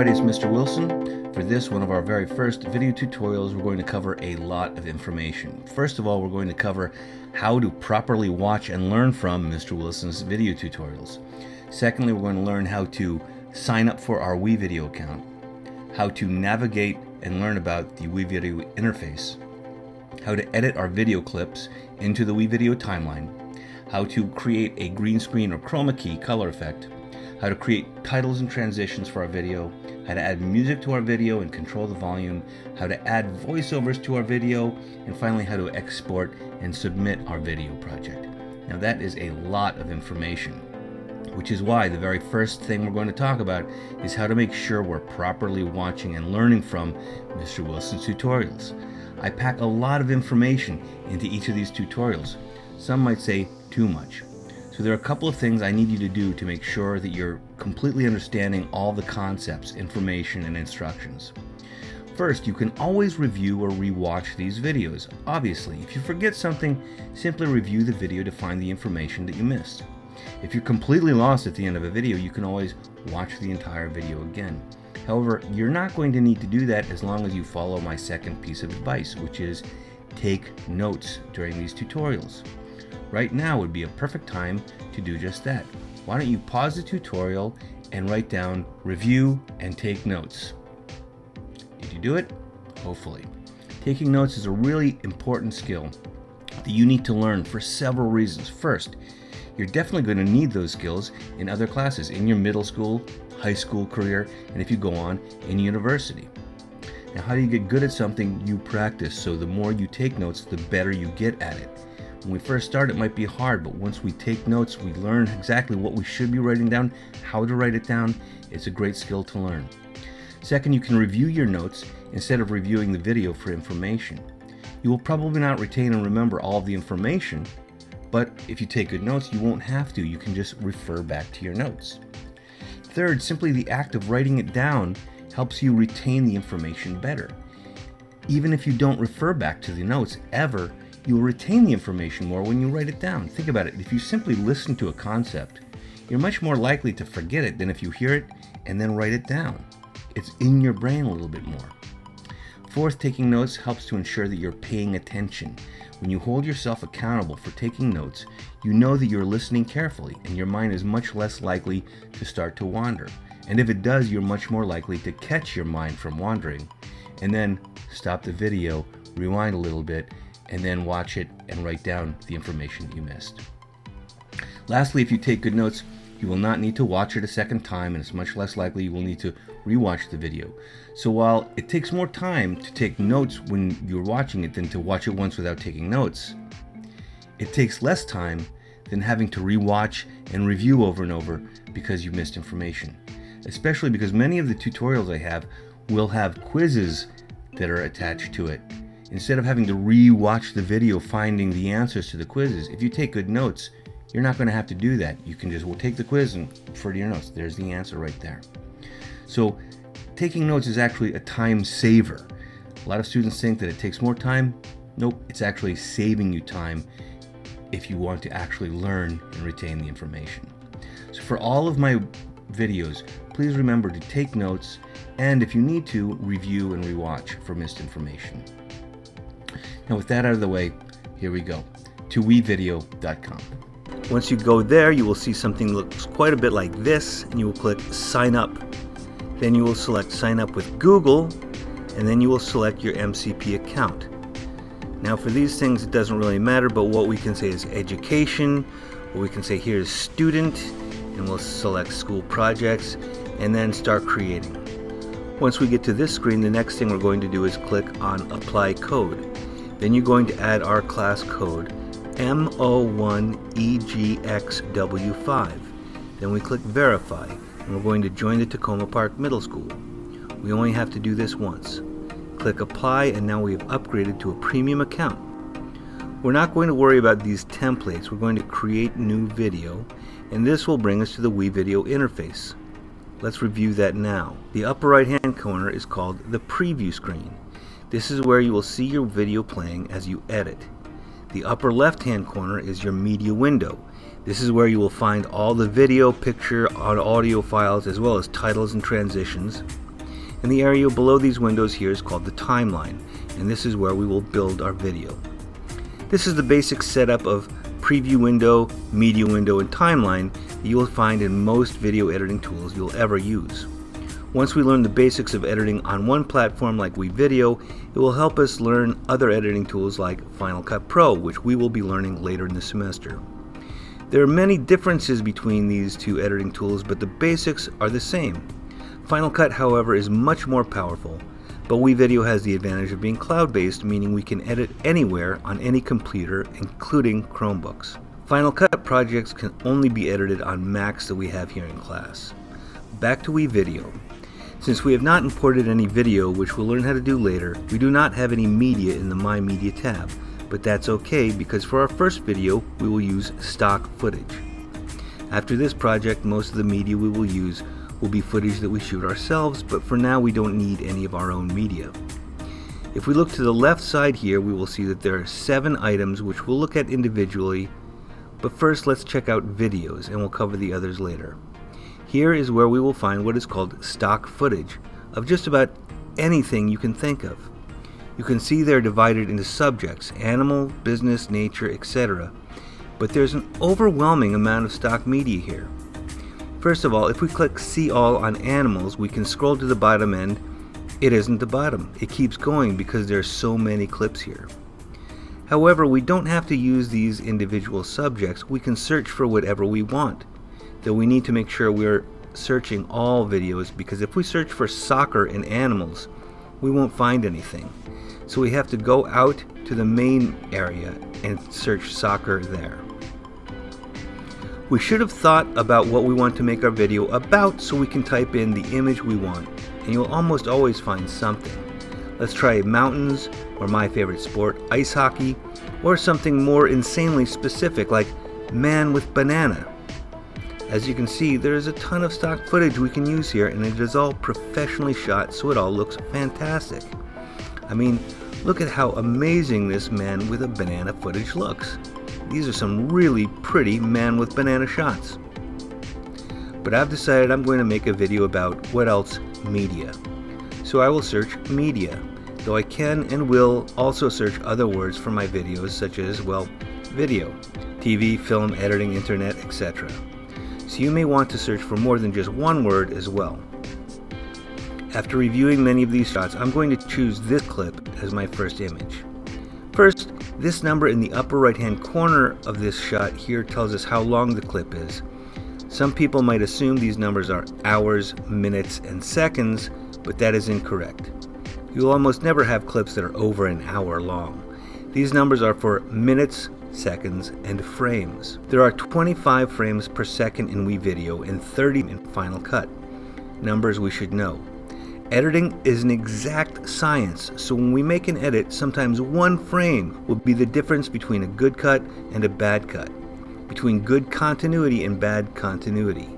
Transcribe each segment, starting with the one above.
everybody, it's Mr. Wilson. For this, one of our very first video tutorials, we're going to cover a lot of information. First of all, we're going to cover how to properly watch and learn from Mr. Wilson's video tutorials. Secondly, we're going to learn how to sign up for our WeVideo account, how to navigate and learn about the WeVideo interface, how to edit our video clips into the WeVideo timeline, how to create a green screen or chroma key color effect, how to create titles and transitions for our video, how to add music to our video and control the volume, how to add voiceovers to our video, and finally how to export and submit our video project. Now that is a lot of information, which is why the very first thing we're going to talk about is how to make sure we're properly watching and learning from Mr. Wilson's tutorials. I pack a lot of information into each of these tutorials. Some might say too much. So there are a couple of things I need you to do to make sure that you're completely understanding all the concepts, information, and instructions. First, you can always review or rewatch these videos. Obviously, if you forget something, simply review the video to find the information that you missed. If you're completely lost at the end of a video, you can always watch the entire video again. However, you're not going to need to do that as long as you follow my second piece of advice, which is take notes during these tutorials. Right now would be a perfect time to do just that. Why don't you pause the tutorial and write down, review, and take notes. Did you do it? Hopefully. Taking notes is a really important skill that you need to learn for several reasons. First, you're definitely going to need those skills in other classes, in your middle school, high school career, and if you go on in university. Now, how do you get good at something? You practice. So the more you take notes, the better you get at it. When we first start, it might be hard, but once we take notes, we learn exactly what we should be writing down, how to write it down. It's a great skill to learn. Second, you can review your notes instead of reviewing the video for information. You will probably not retain and remember all of the information, but if you take good notes, you won't have to. You can just refer back to your notes. Third, simply the act of writing it down helps you retain the information better. Even if you don't refer back to the notes ever, you will retain the information more when you write it down. Think about it. If you simply listen to a concept, you're much more likely to forget it than if you hear it and then write it down. It's in your brain a little bit more. Fourth, taking notes helps to ensure that you're paying attention. When you hold yourself accountable for taking notes, you know that you're listening carefully and your mind is much less likely to start to wander. And if it does, you're much more likely to catch your mind from wandering and then stop the video, rewind a little bit, and then watch it and write down the information that you missed. Lastly, if you take good notes, you will not need to watch it a second time, and it's much less likely you will need to rewatch the video. So while it takes more time to take notes when you're watching it than to watch it once without taking notes, it takes less time than having to rewatch and review over and over because you missed information. Especially because many of the tutorials I have will have quizzes that are attached to it. Instead of having to re-watch the video finding the answers to the quizzes, if you take good notes, you're not going to have to do that. You can just take the quiz and refer to your notes. There's the answer right there. So taking notes is actually a time saver. A lot of students think that it takes more time. Nope, it's actually saving you time if you want to actually learn and retain the information. So for all of my videos, please remember to take notes, and if you need to, review and rewatch for missed information. Now with that out of the way, here we go, to WeVideo.com. Once you go there, you will see something that looks quite a bit like this, and you will click Sign Up. Then you will select Sign Up with Google, and then you will select your MCP account. Now for these things, it doesn't really matter, but what we can say is Education, or we can say here's Student, and we'll select School Projects, and then start creating. Once we get to this screen, the next thing we're going to do is click on Apply Code. Then you're going to add our class code, MO1EGXW5. Then we click Verify, and we're going to join the Tacoma Park Middle School. We only have to do this once. Click Apply, and now we have upgraded to a premium account. We're not going to worry about these templates. We're going to create new video, and this will bring us to the WeVideo interface. Let's review that now. The upper right hand corner is called the preview screen. This is where you will see your video playing as you edit. The upper left hand corner is your media window. This is where you will find all the video, picture, and audio files as well as titles and transitions. And the area below these windows here is called the timeline, and this is where we will build our video. This is the basic setup of preview window, media window, and timeline that you will find in most video editing tools you'll ever use. Once we learn the basics of editing on one platform like WeVideo, it will help us learn other editing tools like Final Cut Pro, which we will be learning later in the semester. There are many differences between these two editing tools, but the basics are the same. Final Cut, however, is much more powerful, but WeVideo has the advantage of being cloud-based, meaning we can edit anywhere on any computer, including Chromebooks. Final Cut projects can only be edited on Macs that we have here in class. Back to WeVideo. Since we have not imported any video, which we'll learn how to do later, we do not have any media in the My Media tab, but that's okay because for our first video, we will use stock footage. After this project, most of the media we will use will be footage that we shoot ourselves, but for now we don't need any of our own media. If we look to the left side here, we will see that there are 7 items which we'll look at individually, but first let's check out videos and we'll cover the others later. Here is where we will find what is called stock footage of just about anything you can think of. You can see they're divided into subjects, animal, business, nature, etc. But there's an overwhelming amount of stock media here. First of all, if we click See All on animals, we can scroll to the bottom end. It isn't the bottom. It keeps going because there are so many clips here. However, we don't have to use these individual subjects. We can search for whatever we want. Though we need to make sure we're searching all videos, because if we search for soccer and animals, we won't find anything. So we have to go out to the main area and search soccer there. We should have thought about what we want to make our video about so we can type in the image we want, and you'll almost always find something. Let's try mountains, or my favorite sport, ice hockey, or something more insanely specific like man with banana. As you can see, there is a ton of stock footage we can use here, and it is all professionally shot, so it all looks fantastic. I mean, look at how amazing this man with a banana footage looks. These are some really pretty man with banana shots. But I've decided I'm going to make a video about what else? Media. So I will search media, though I can and will also search other words for my videos such as, well, video, TV, film, editing, internet, etc. So you may want to search for more than just one word as well. After reviewing many of these shots, I'm going to choose this clip as my first image. First, this number in the upper right hand corner of this shot here tells us how long the clip is. Some people might assume these numbers are hours, minutes, and seconds, but that is incorrect. You'll almost never have clips that are over an hour long. These numbers are for minutes, seconds, and frames. There are 25 frames per second in WeVideo and 30 in Final Cut. Numbers we should know. Editing is an exact science, so when we make an edit, sometimes one frame will be the difference between a good cut and a bad cut, between good continuity and bad continuity.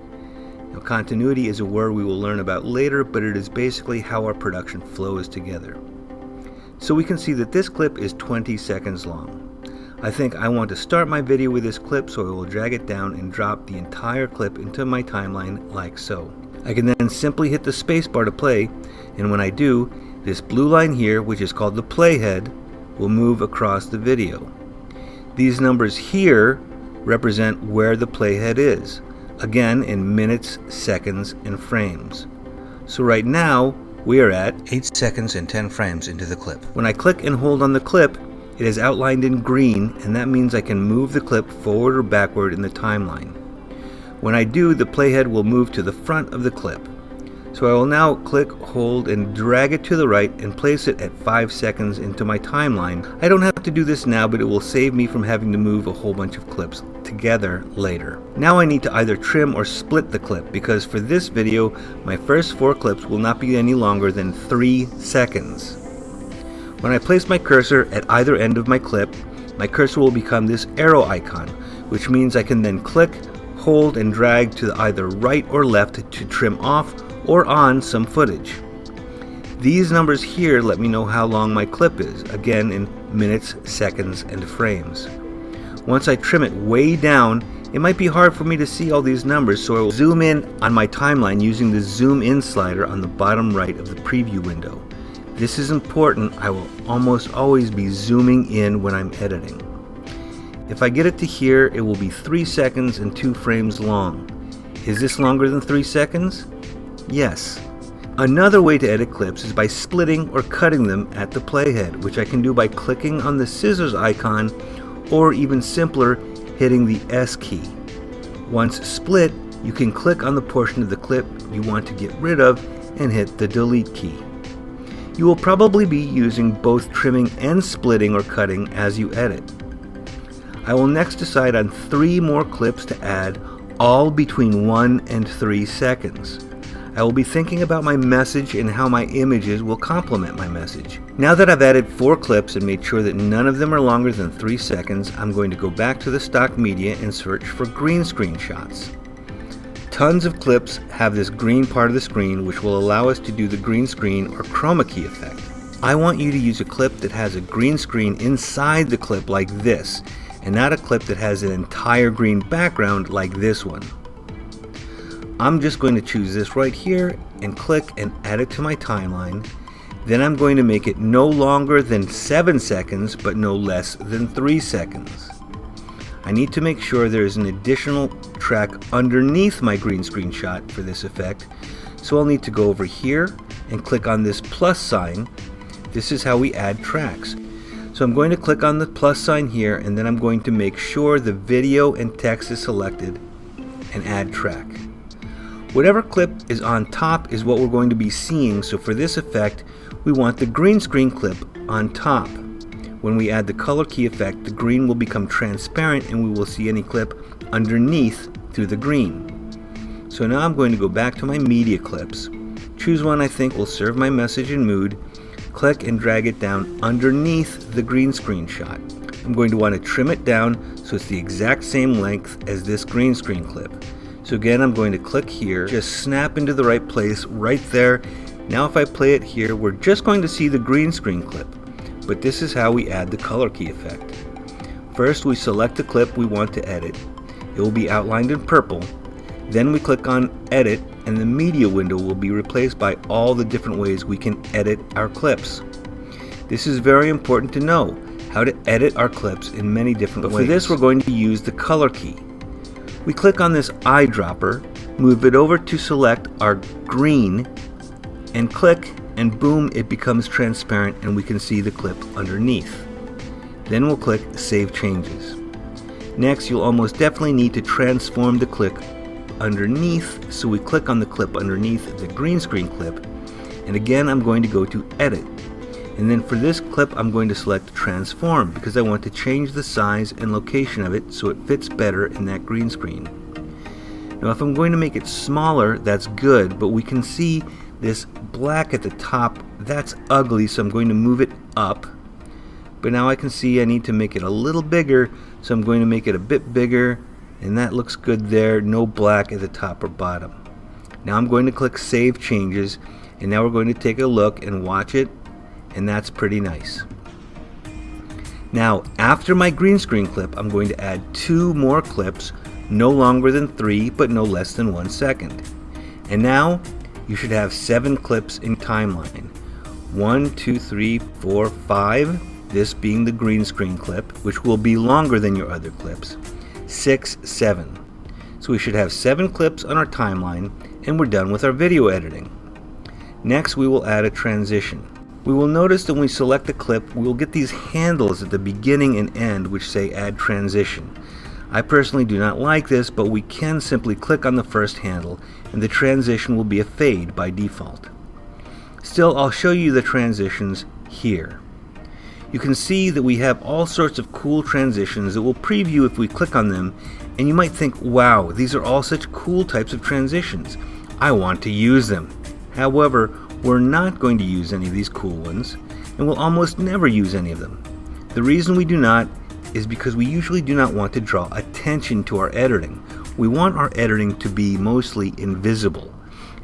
Now, continuity is a word we will learn about later, but it is basically how our production flows together. So we can see that this clip is 20 seconds long. I think I want to start my video with this clip, so I will drag it down and drop the entire clip into my timeline like so. I can then simply hit the spacebar to play, and when I do, this blue line here, which is called the playhead, will move across the video. These numbers here represent where the playhead is, again in minutes, seconds, and frames. So right now, we are at 8 seconds and 10 frames into the clip. When I click and hold on the clip, it is outlined in green, and that means I can move the clip forward or backward in the timeline. When I do, the playhead will move to the front of the clip. So I will now click, hold, and drag it to the right and place it at 5 seconds into my timeline. I don't have to do this now, but it will save me from having to move a whole bunch of clips together later. Now I need to either trim or split the clip, because for this video, my first 4 clips will not be any longer than 3 seconds. When I place my cursor at either end of my clip, my cursor will become this arrow icon, which means I can then click, hold, and drag to either right or left to trim off or on some footage. These numbers here let me know how long my clip is, again in minutes, seconds, and frames. Once I trim it way down, It might be hard for me to see all these numbers, so I will zoom in on my timeline using the zoom in slider on the bottom right of the preview window. This is important. I will almost always be zooming in when I'm editing. If I get it to here, it will be 3 seconds and 2 frames long. Is this longer than 3 seconds? Yes. Another way to edit clips is by splitting or cutting them at the playhead, which I can do by clicking on the scissors icon, or even simpler, hitting the S key. Once split, you can click on the portion of the clip you want to get rid of and hit the delete key. You will probably be using both trimming and splitting or cutting as you edit. I will next decide on 3 more clips to add, all between 1 and 3 seconds. I will be thinking about my message and how my images will complement my message. Now that I've added 4 clips and made sure that none of them are longer than 3 seconds, I'm going to go back to the stock media and search for green screen shots. Tons of clips have this green part of the screen, which will allow us to do the green screen or chroma key effect. I want you to use a clip that has a green screen inside the clip like this, and not a clip that has an entire green background like this one. I'm just going to choose this right here and click and add it to my timeline. Then I'm going to make it no longer than 7 seconds, but no less than 3 seconds. I need to make sure there is an additional track underneath my green screen shot for this effect, so I'll need to go over here and click on this plus sign. This is how we add tracks. So I'm going to click on the plus sign here, and then I'm going to make sure the video and text is selected and add track. Whatever clip is on top is what we're going to be seeing, so for this effect we want the green screen clip on top. When we add the color key effect, the green will become transparent and we will see any clip underneath through the green. So now I'm going to go back to my media clips, choose one I think will serve my message and mood, click and drag it down underneath the green screen shot. I'm going to want to trim it down so it's the exact same length as this green screen clip. So again, I'm going to click here, just snap into the right place right there. Now if I play it here, we're just going to see the green screen clip, but this is how we add the color key effect. First, we select the clip we want to edit. It will be outlined in purple. Then we click on edit, and the media window will be replaced by all the different ways we can edit our clips. This is very important to know, how to edit our clips in many different ways. For this, we're going to use the color key. We click on this eyedropper, move it over to select our green, and click, and boom, it becomes transparent and we can see the clip underneath. Then we'll click Save Changes. Next, you'll almost definitely need to transform the clip underneath, so we click on the clip underneath the green screen clip, and again I'm going to go to Edit. And then for this clip I'm going to select Transform because I want to change the size and location of it so it fits better in that green screen. Now if I'm going to make it smaller, that's good, but we can see this black at the top. That's ugly, so I'm going to move it up. But now I can see I need to make it a little bigger, so I'm going to make it a bit bigger, and that looks good there, no black at the top or bottom. Now I'm going to click Save Changes, and now we're going to take a look and watch it. And that's pretty nice. Now, after my green screen clip, I'm going to add 2 more clips, no longer than 3, but no less than 1 second. And now, you should have 7 clips in timeline. 1, 2, 3, 4, 5, this being the green screen clip, which will be longer than your other clips. 6, 7. So we should have 7 clips on our timeline, and we're done with our video editing. Next, we will add a transition. We will notice that when we select a clip, we will get these handles at the beginning and end which say Add Transition. I personally do not like this, but we can simply click on the first handle and the transition will be a fade by default. Still, I'll show you the transitions here. You can see that we have all sorts of cool transitions that will preview if we click on them, and you might think, wow, these are all such cool types of transitions. I want to use them. However, we're not going to use any of these cool ones, and we'll almost never use any of them. The reason we do not is because we usually do not want to draw attention to our editing. We want our editing to be mostly invisible.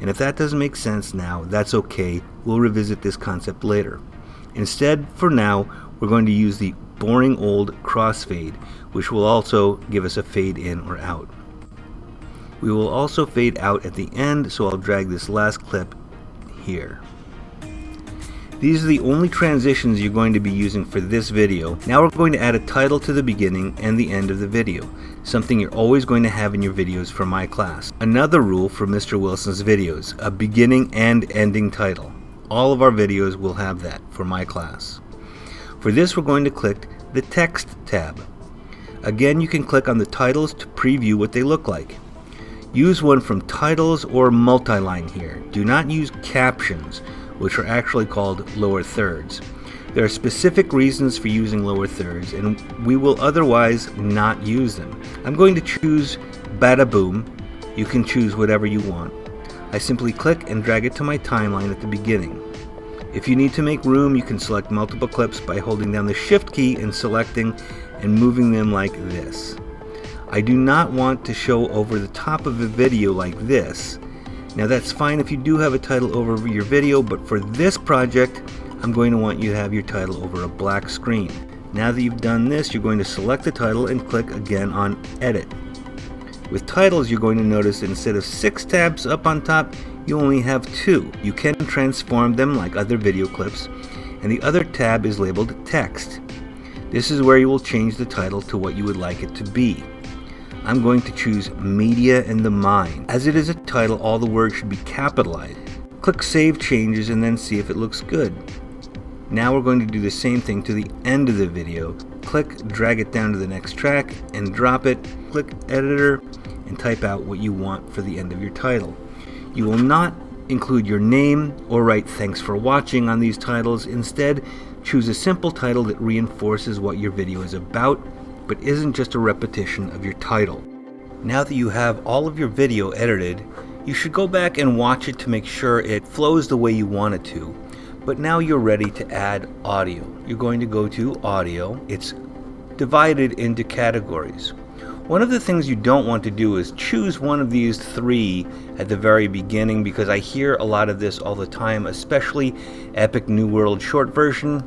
And if that doesn't make sense now, that's okay. We'll revisit this concept later. Instead, for now, we're going to use the boring old crossfade, which will also give us a fade in or out. We will also fade out at the end, so I'll drag this last clip here. These are the only transitions you're going to be using for this video. Now we're going to add a title to the beginning and the end of the video, something you're always going to have in your videos for my class. Another rule for Mr. Wilson's videos, a beginning and ending title. All of our videos will have that for my class. For this, we're going to click the Text tab. Again, you can click on the titles to preview what they look like. Use one from titles or multi-line here. Do not use captions, which are actually called lower thirds. There are specific reasons for using lower thirds, and we will otherwise not use them. I'm going to choose Bada Boom. You can choose whatever you want. I simply click and drag it to my timeline at the beginning. If you need to make room, you can select multiple clips by holding down the Shift key and selecting and moving them like this. I do not want to show over the top of a video like this. Now that's fine if you do have a title over your video, but for this project, I'm going to want you to have your title over a black screen. Now that you've done this, you're going to select the title and click again on Edit. With titles, you're going to notice that instead of 6 tabs up on top, you only have 2. You can transform them like other video clips, and the other tab is labeled Text. This is where you will change the title to what you would like it to be. I'm going to choose Media and the Mind. As it is a title, all the words should be capitalized. Click Save Changes and then see if it looks good. Now we're going to do the same thing to the end of the video. Click, drag it down to the next track and drop it. Click Editor and type out what you want for the end of your title. You will not include your name or write thanks for watching on these titles. Instead, choose a simple title that reinforces what your video is about, but isn't just a repetition of your title. Now that you have all of your video edited, you should go back and watch it to make sure it flows the way you want it to. But now you're ready to add audio. You're going to go to Audio. It's divided into categories. One of the things you don't want to do is choose one of these 3 at the very beginning, because I hear a lot of this all the time, especially Epic New World short version.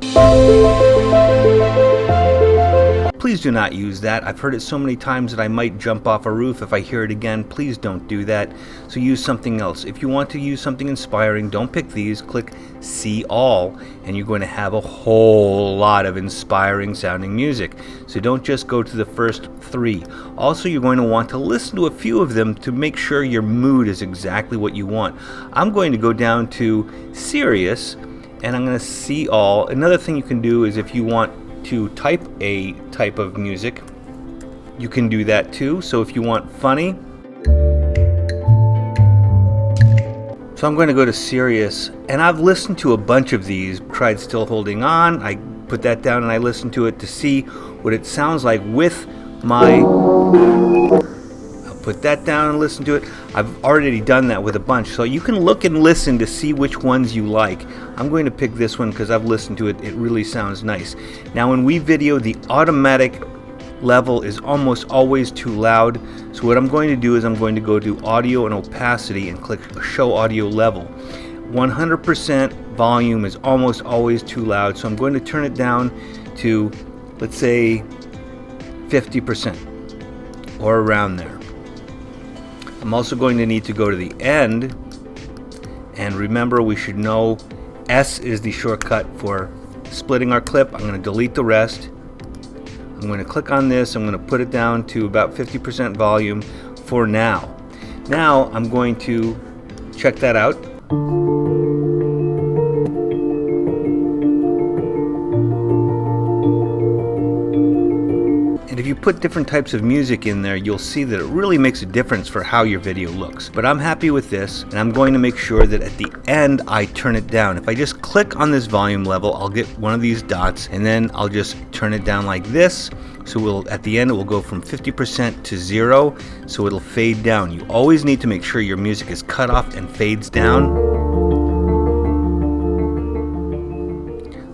Please do not use that. I've heard it so many times that I might jump off a roof if I hear it again. Please don't do that. So use something else. If you want to use something inspiring, don't pick these. Click See All, and you're going to have a whole lot of inspiring sounding music. So don't just go to the first 3. Also, you're going to want to listen to a few of them to make sure your mood is exactly what you want. I'm going to go down to Serious, and I'm going to See All. Another thing you can do is if you want to type a type of music, you can do that too. So if you want funny, so I'm going to go to Serious, and I've listened to a bunch of these. Tried Still Holding On. I put that down and I listened to it to see what it sounds like with my, I'll put that down and listen to it. I've already done that with a bunch, so you can look and listen to see which ones you like. I'm going to pick this one because I've listened to it. It really sounds nice. Now in WeVideo, the automatic level is almost always too loud. So what I'm going to do is I'm going to go to Audio and Opacity and click Show Audio Level. 100% volume is almost always too loud, so I'm going to turn it down to, let's say, 50% or around there. I'm also going to need to go to the end, and remember, we should know S is the shortcut for splitting our clip. I'm going to delete the rest. I'm going to click on this. I'm going to put it down to about 50% volume for now. Now I'm going to check that out. And if you put different types of music in there, you'll see that it really makes a difference for how your video looks. But I'm happy with this, and I'm going to make sure that at the end I turn it down. If I just click on this volume level, I'll get one of these dots, and then I'll just turn it down like this. So at the end it will go from 50% to 0, so it'll fade down. You always need to make sure your music is cut off and fades down.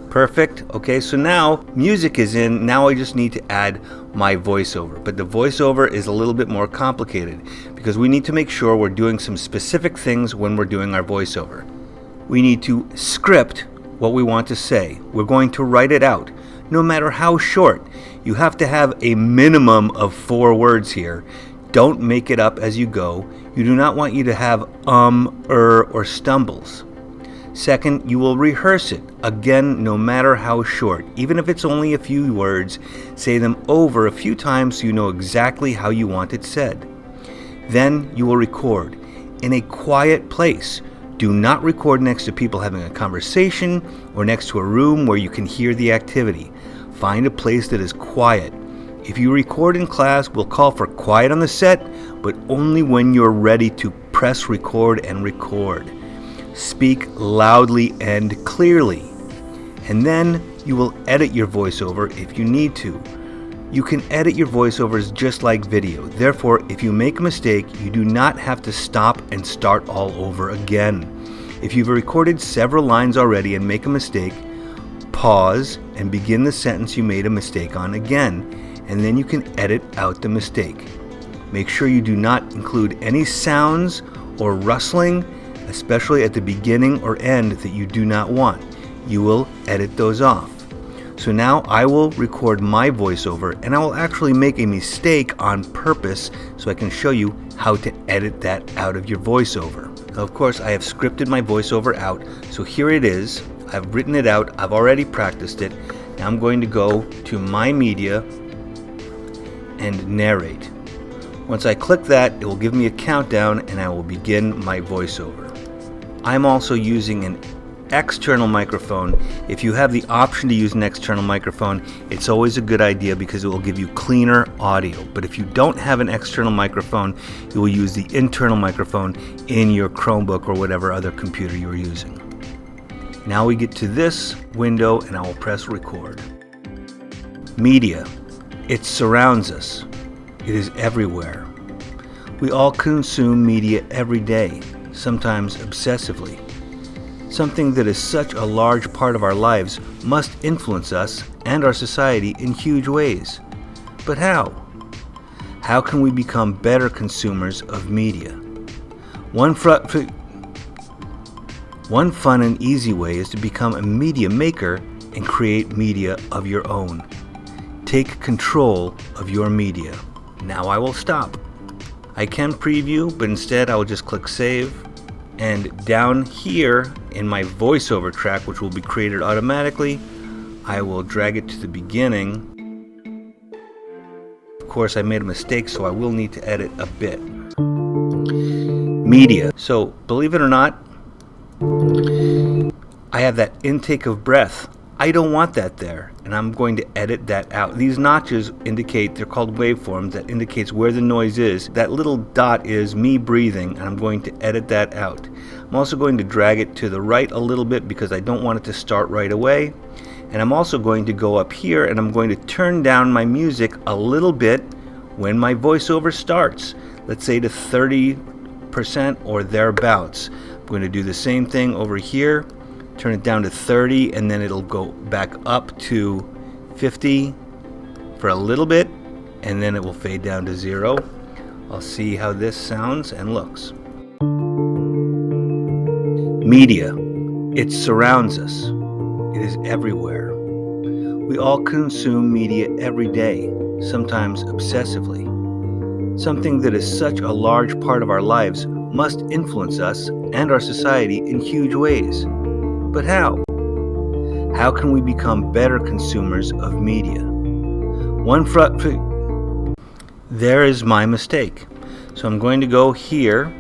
Perfect. Okay, so now music is in. Now I just need to add my voiceover. But the voiceover is a little bit more complicated because we need to make sure we're doing some specific things when we're doing our voiceover. We need to script what we want to say. We're going to write it out. no matter how short. You have to have a minimum of 4 words here. Don't make it up as you go. You do not want you to have or stumbles. Second, you will rehearse it. Again, no matter how short. Even if it's only a few words, say them over a few times so you know exactly how you want it said. Then you will record in a quiet place. Do not record next to people having a conversation or next to a room where you can hear the activity. Find a place that is quiet. If you record in class, we'll call for quiet on the set, but only when you're ready to press record and record. Speak loudly and clearly. And then you will edit your voiceover if you need to. You can edit your voiceovers just like video. Therefore, if you make a mistake, you do not have to stop and start all over again. If you've recorded several lines already and make a mistake, pause and begin the sentence you made a mistake on again, and then you can edit out the mistake. Make sure you do not include any sounds or rustling, especially at the beginning or end, that you do not want. You will edit those off. So now I will record my voiceover, and I will actually make a mistake on purpose so I can show you how to edit that out of your voiceover. Now, of course, I have scripted my voiceover out, so here it is. I've written it out. I've already practiced it. Now I'm going to go to My Media and Narrate. Once I click that, it will give me a countdown and I will begin my voiceover. I'm also using an external microphone. If you have the option to use an external microphone, it's always a good idea because it will give you cleaner audio. But if you don't have an external microphone, you will use the internal microphone in your Chromebook or whatever other computer you're using. Now we get to this window and I will press record. Media. It surrounds us. It is everywhere. We all consume media every day, sometimes obsessively. Something that is such a large part of our lives must influence us and our society in huge ways. But how? How can we become better consumers of media? One fun and easy way is to become a media maker and create media of your own. Take control of your media. Now I will stop. I can preview, but instead I will just click save. And down here in my voiceover track, which will be created automatically, I will drag it to the beginning. Of course, I made a mistake, so I will need to edit a bit. Media. So, believe it or not, I have that intake of breath. I don't want that there, and I'm going to edit that out. These notches indicate, they're called waveforms, that indicates where the noise is. That little dot is me breathing, and I'm going to edit that out. I'm also going to drag it to the right a little bit because I don't want it to start right away. And I'm also going to go up here and I'm going to turn down my music a little bit when my voiceover starts. Let's say to 30% or thereabouts. I'm going to do the same thing over here. Turn it down to 30 and then it'll go back up to 50 for a little bit and then it will fade down to 0. I'll see how this sounds and looks. Media. It surrounds us. It is everywhere. We all consume media every day, sometimes obsessively. Something that is such a large part of our lives must influence us and our society in huge ways. But how? How can we become better consumers of media? There is my mistake. So I'm going to go here,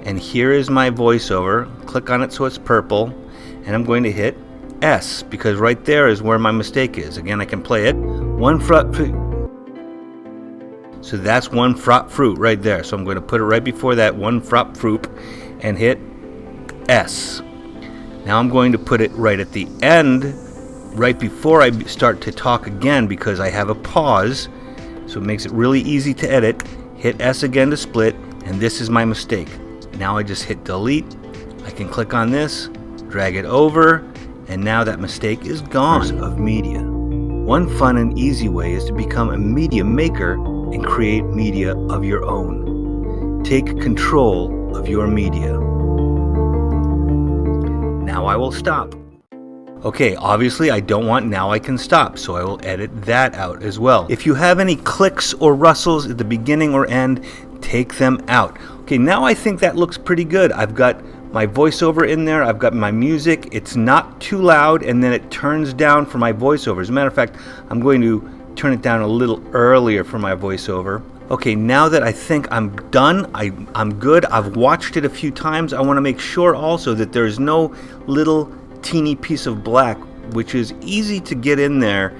and here is my voiceover. Click on it so it's purple, and I'm going to hit S, because right there is where my mistake is. Again, I can play it. So that's one frop fruit right there. So I'm going to put it right before that one frop fruit and hit S. Now I'm going to put it right at the end, right before I start to talk again, because I have a pause, so it makes it really easy to edit. Hit S again to split, and this is my mistake. Now I just hit delete. I can click on this, drag it over, and now that mistake is gone. Of media. One fun and easy way is to become a media maker and create media of your own. Take control of your media. Now I will stop. Okay, obviously I don't want now I can stop, so I will edit that out as well. If you have any clicks or rustles at the beginning or end, take them out. Okay, now I think that looks pretty good. I've got my voiceover in there, I've got my music, it's not too loud, and then it turns down for my voiceover. As a matter of fact, I'm going to turn it down a little earlier for my voiceover. Okay, now that I think I'm done, I'm good, I've watched it a few times, I want to make sure also that there's no little teeny piece of black, which is easy to get in there,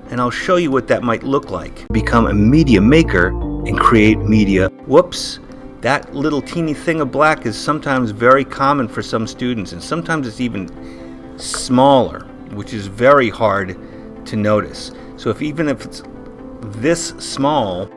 and I'll show you what that might look like. Become a media maker and create media. Whoops, that little teeny thing of black is sometimes very common for some students, and sometimes it's even smaller, which is very hard to notice. So even if it's this small,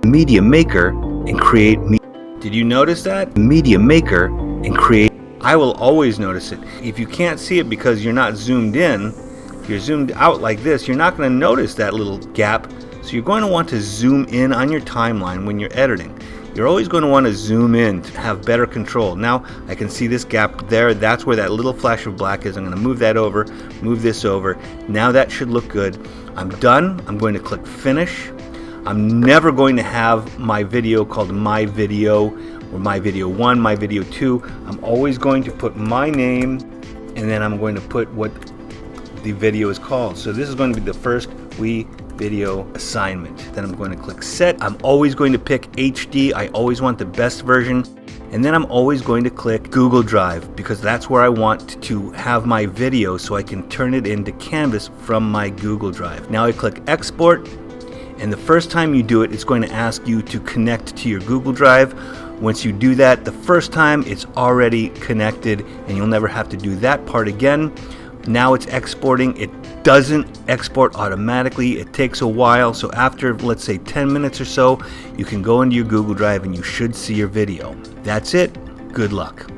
media maker and create media. Did you notice that? Media maker and create. I will always notice it. If you can't see it because you're not zoomed in, if you're zoomed out like this, you're not going to notice that little gap. So you're going to want to zoom in on your timeline when you're editing. You're always going to want to zoom in to have better control. Now I can see this gap there. That's where that little flash of black is. I'm going to move that over, move this over. Now that should look good. I'm done. I'm going to click finish. I'm never going to have my video called My Video or My Video 1, My Video 2. I'm always going to put my name, and then I'm going to put what the video is called. So this is going to be the first WeVideo assignment. Then I'm going to click set. I'm always going to pick HD. I always want the best version. And then I'm always going to click Google Drive, because that's where I want to have my video so I can turn it into Canvas from my Google Drive. Now I click export. And the first time you do it, it's going to ask you to connect to your Google Drive. Once you do that, the first time it's already connected and you'll never have to do that part again. Now it's exporting. It doesn't export automatically. It takes a while. So after, let's say 10 minutes or so, you can go into your Google Drive and you should see your video. That's it. Good luck.